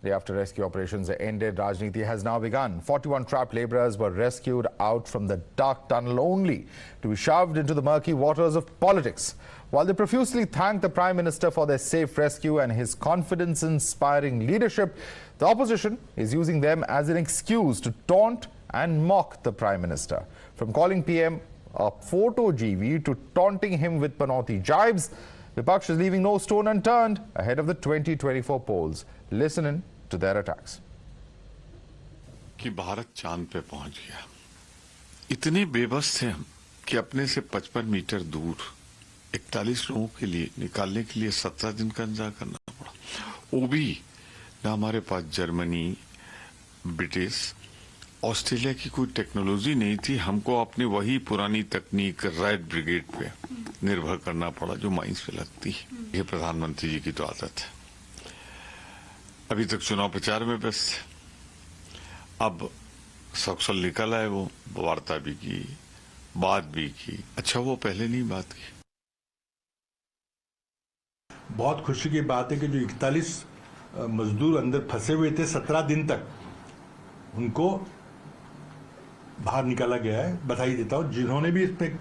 Day after rescue operations ended, Rajniti has now begun. 41 trapped labourers were rescued out from the dark tunnel only to be shoved into the murky waters of politics. While they profusely thanked the Prime Minister for their safe rescue and his confidence-inspiring leadership, the opposition is using them as an excuse to taunt and mock the Prime Minister. From calling PM a photo-jeevi to taunting him with panauti jibes, Vipaksh is leaving no stone unturned ahead of the 2024 polls. Listen in to their attacks. कि भारत चांद पे पहुंच गया। इतने बेबस थे हम कि अपने से 55 मीटर दूर 41 लोगों के लिए निकालने के लिए 17 दिन का इंतजार करना पड़ा। वो भी ना हमारे पास जर्मनी, ब्रिटिश, ऑस्ट्रेलिया की कोई टेक्नोलॉजी नहीं थी। हमको अपनी वही पुरानी तकनीक रेड ब्रिगेड पे निर्भर करना पड़ा जो माइंस पे लगती है। ये प्रधानमंत्री जी की तो आदत है। अभी तक चुनाव प्रचार में व्यस्त है। अब सकुशल निकल आए, वो वार्ता भी की, बात भी की। अच्छा वो पहले नहीं बात की। बहुत खुशी की बात है कि जो 41 मजदूर अंदर फंसे हुए थे 17 दिन तक, उनको बाहर निकाला गया है। बधाई देता हूँ जिन्होंने भी इसमें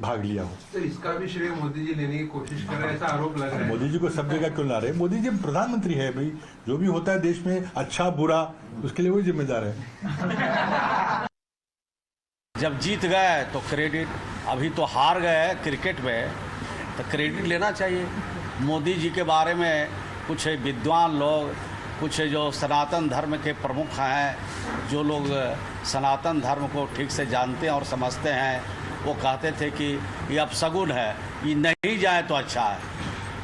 भाग लिया हो। तो इसका भी श्रेय मोदी जी लेने की कोशिश कर रहे हैं, ऐसा आरोप लग रहा है। मोदी जी को सब जगह क्यों ला रहे हैं? मोदी जी प्रधानमंत्री है भाई, जो भी होता है देश में अच्छा बुरा उसके लिए वही जिम्मेदार है। जब जीत गए तो क्रेडिट, अभी तो हार गए क्रिकेट में तो क्रेडिट लेना चाहिए। मोदी जी के बारे में कुछ विद्वान लोग, कुछ जो सनातन धर्म के प्रमुख हैं, जो लोग सनातन धर्म को ठीक से जानते हैं और समझते हैं, वो कहते थे कि ये अपशगुन है, ये नहीं जाए तो अच्छा है।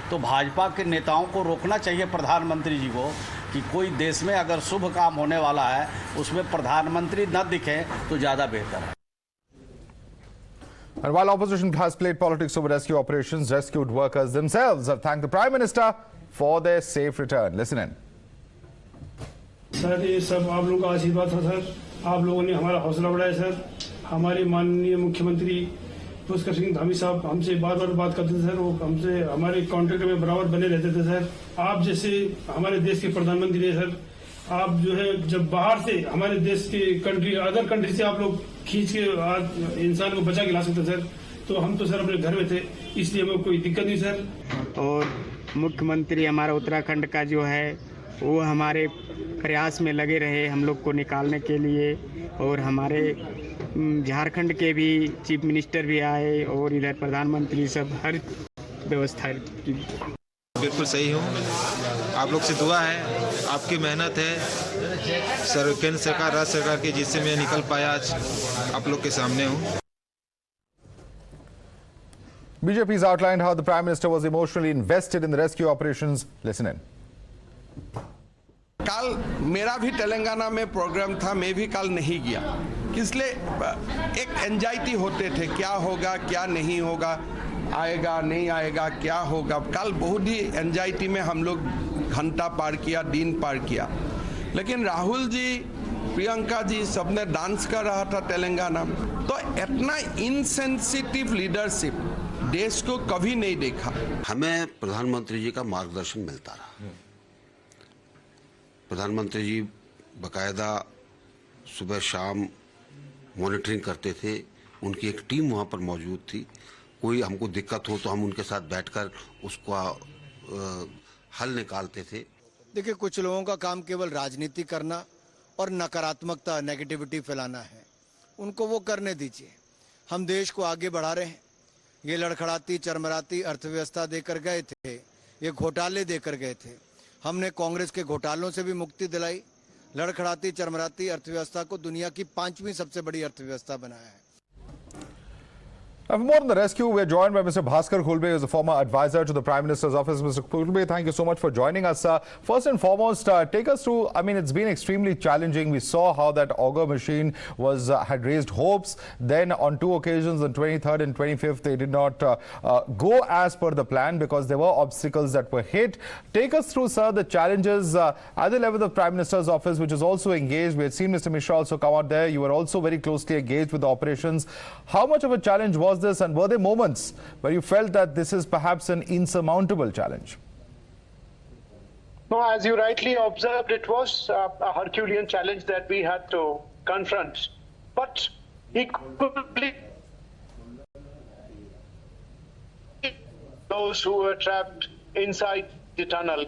तो भाजपा के नेताओं को रोकना चाहिए प्रधानमंत्री जी को कि कोई देश में अगर शुभ काम होने वाला है उसमें प्रधानमंत्री न दिखे तो ज़्यादा बेहतर है। And while opposition has played politics over rescue operations, rescued workers themselves have thanked the Prime Minister for their safe return. Listen in. Sir ये सब आप लोगों का आशीर्वाद था सर, आप लोगों ने हमारा हौसला बढ़ाया सर। हमारे माननीय मुख्यमंत्री भास्कर सिंह धामी साहब हमसे बार बार बात करते थे सर, वो हमसे हमारे कॉन्टेक्ट में बराबर बने रहते थे सर। आप जैसे हमारे देश के प्रधानमंत्री है सर, आप जो है जब बाहर से हमारे देश के कंट्री अदर कंट्री से आप लोग खींच के इंसान को बचा के ला सकते सर, तो हम तो सर अपने घर में थे, इसलिए हमें कोई दिक्कत नहीं सर। और मुख्यमंत्री हमारा उत्तराखंड का जो है वो हमारे प्रयास में लगे रहे हम लोग को निकालने के लिए, और हमारे झारखंड के भी चीफ मिनिस्टर भी आए और इधर प्रधानमंत्री सब हर व्यवस्था की। बिल्कुल सही हूँ, आप लोग से दुआ है, आपकी मेहनत है सर, केंद्र सरकार राज्य सरकार की, जिससे मैं निकल पाया आज आप लोग के सामने हूँ। BJP has outlined how the Prime Minister was emotionally invested in the rescue operations. Listen in. कल मेरा भी तेलंगाना में प्रोग्राम था, मैं भी कल नहीं गया, इसलिए एक एंजाइटी होते थे, क्या होगा क्या नहीं होगा, आएगा नहीं आएगा, क्या होगा। कल बहुत ही एंजाइटी में हम लोग घंटा पार किया, दिन पार किया। लेकिन राहुल जी, प्रियंका जी सबने डांस कर रहा था तेलंगाना में, तो इतना इनसेंसिटिव लीडरशिप देश को कभी नहीं देखा। हमें प्रधानमंत्री जी का मार्गदर्शन मिलता रहा। प्रधानमंत्री जी बकायदा सुबह शाम मॉनिटरिंग करते थे, उनकी एक टीम वहाँ पर मौजूद थी। कोई हमको दिक्कत हो तो हम उनके साथ बैठकर उसका हल निकालते थे। देखिए, कुछ लोगों का काम केवल राजनीति करना और नकारात्मकता, नेगेटिविटी फैलाना है, उनको वो करने दीजिए। हम देश को आगे बढ़ा रहे हैं। ये लड़खड़ाती चरमराती अर्थव्यवस्था देकर गए थे, ये घोटाले देकर गए थे। हमने कांग्रेस के घोटालों से भी मुक्ति दिलाई, लड़खड़ाती चरमराती अर्थव्यवस्था को दुनिया की 5वीं सबसे बड़ी अर्थव्यवस्था बनाया है। For more on the rescue, we are joined by Mr. Bhaskar Khulbe, who is a former advisor to the Prime Minister's office. Mr. Khulbe, thank you so much for joining us. First and foremost, take us through, I mean, it's been extremely challenging. We saw how that auger machine was had raised hopes. Then on two occasions, on 23rd and 25th, they did not go as per the plan because there were obstacles that were hit. Take us through, sir, the challenges at the level of the Prime Minister's office, which is also engaged. We had seen Mr. Mishra also come out there. You were also very closely engaged with the operations. How much of a challenge was this, and were there moments where you felt that this is perhaps an insurmountable challenge? No, as you rightly observed, it was a Herculean challenge that we had to confront. But equally, those who were trapped inside the tunnel,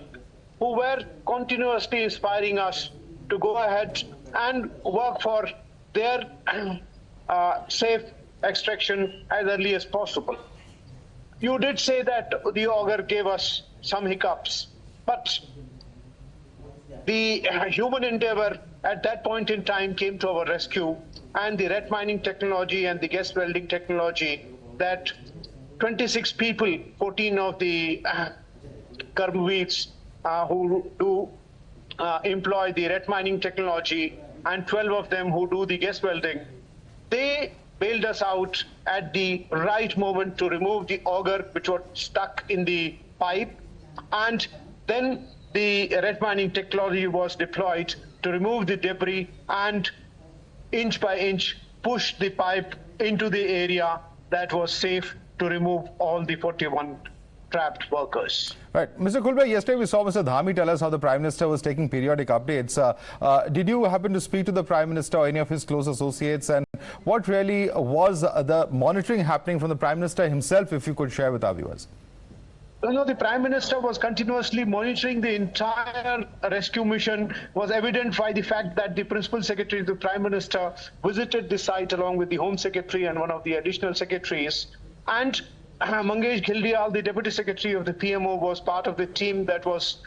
who were continuously inspiring us to go ahead and work for their safe extraction as early as possible. You did say that the auger gave us some hiccups, but the human endeavor at that point in time came to our rescue, and the red mining technology and the gas welding technology that 26 people, 14 of the Karmweeds who do employ the red mining technology and 12 of them who do the gas welding, they bailed us out at the right moment to remove the auger which was stuck in the pipe, and then the red mining technology was deployed to remove the debris and inch by inch push the pipe into the area that was safe to remove all the 41 trapped workers. Right. Mr. Khulbe, yesterday we saw Mr. Dhami tell us how the Prime Minister was taking periodic updates. Did you happen to speak to the Prime Minister or any of his close associates? And what really was the monitoring happening from the Prime Minister himself, if you could share with our viewers? No, the Prime Minister was continuously monitoring the entire rescue mission, was evident by the fact that the Principal Secretary of the Prime Minister visited the site along with the Home Secretary and one of the additional secretaries. And Mangesh Ghildial, the Deputy Secretary of the PMO, was part of the team that was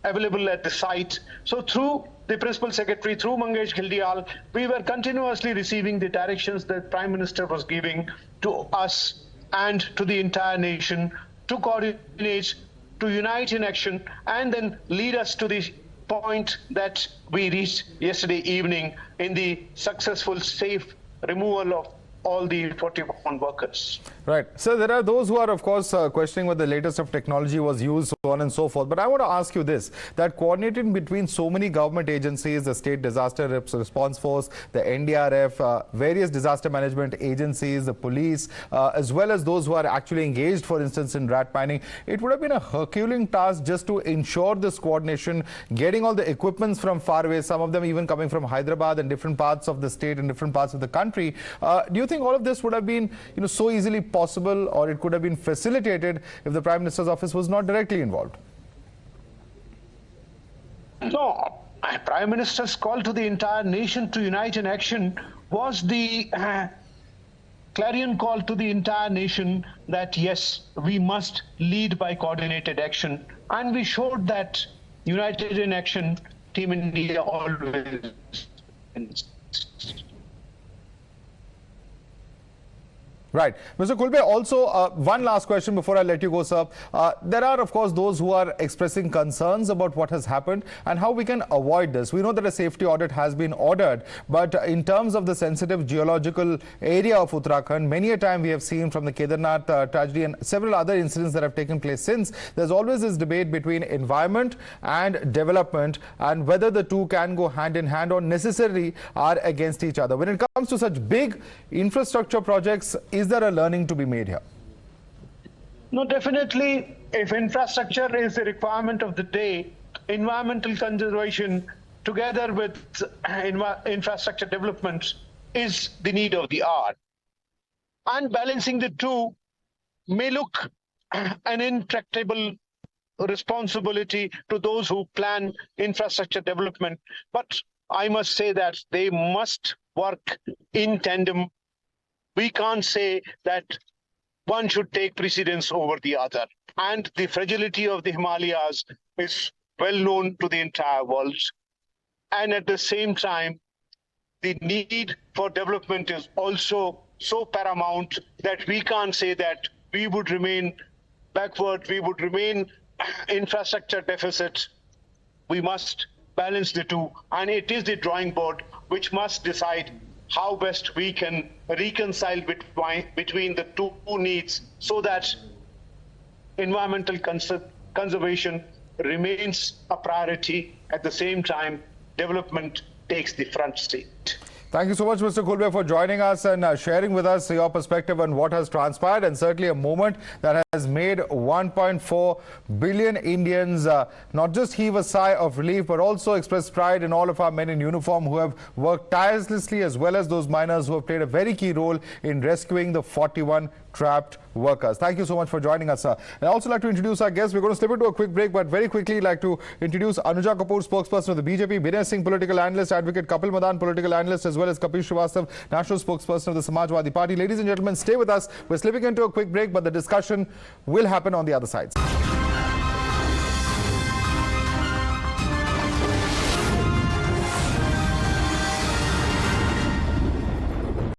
available at the site. So through the Principal Secretary, through Mangesh Ghildial, we were continuously receiving the directions that Prime Minister was giving to us and to the entire nation to coordinate, to unite in action, and then lead us to the point that we reached yesterday evening in the successful, safe removal of all the 41 workers. Right. So there are those who are, of course, questioning what the latest of technology was used, so on and so forth. But I want to ask you this, that coordinating between so many government agencies, the State Disaster Response Force, the N.D.I.A, various disaster management agencies, the police, as well as those who are actually engaged, for instance, in rat mining, it would have been a Herculean task just to ensure this coordination, getting all the equipments from far away, some of them even coming from Hyderabad and different parts of the state and different parts of the country. Do you think all of this would have been, so easily possible, or it could have been facilitated if the Prime Minister's office was not directly involved? No, Prime Minister's call to the entire nation to unite in action was the clarion call to the entire nation that yes, we must lead by coordinated action, and we showed that united in action, Team India always wins. Right. Mr. Khulbe, also one last question before I let you go, sir. There are, of course, those who are expressing concerns about what has happened and how we can avoid this. We know that a safety audit has been ordered, but in terms of the sensitive geological area of Uttarakhand, many a time we have seen from the Kedarnath tragedy and several other incidents that have taken place since, there's always this debate between environment and development and whether the two can go hand in hand or necessarily are against each other. When it comes to such big infrastructure projects, is there a learning to be made here? No, definitely. If infrastructure is the requirement of the day, environmental conservation together with infrastructure development is the need of the hour. And balancing the two may look an intractable responsibility to those who plan infrastructure development, but I must say that they must work in tandem. We can't say that one should take precedence over the other. And the fragility of the Himalayas is well known to the entire world. And at the same time, the need for development is also so paramount that we can't say that we would remain backward, we would remain infrastructure deficit. We must balance the two. And it is the drawing board which must decide how best we can reconcile between the two needs so that environmental conservation remains a priority. At the same time, development takes the front seat. Thank you so much, Mr. Khulbe, for joining us and sharing with us your perspective on what has transpired, and certainly a moment that has made 1.4 billion Indians not just heave a sigh of relief, but also express pride in all of our men in uniform who have worked tirelessly, as well as those miners who have played a very key role in rescuing the 41 trapped workers. Thank you so much for joining us, sir. And I'd also like to introduce our guests. We're going to slip into a quick break, but very quickly like to introduce Anuja Kapoor, spokesperson of the BJP, Binay Singh, political analyst, advocate Kapil Madan, political analyst, as well as Kapil Srivastava, national spokesperson of the Samajwadi Party. Ladies and gentlemen, stay with us. We're slipping into a quick break, but the discussion will happen on the other side.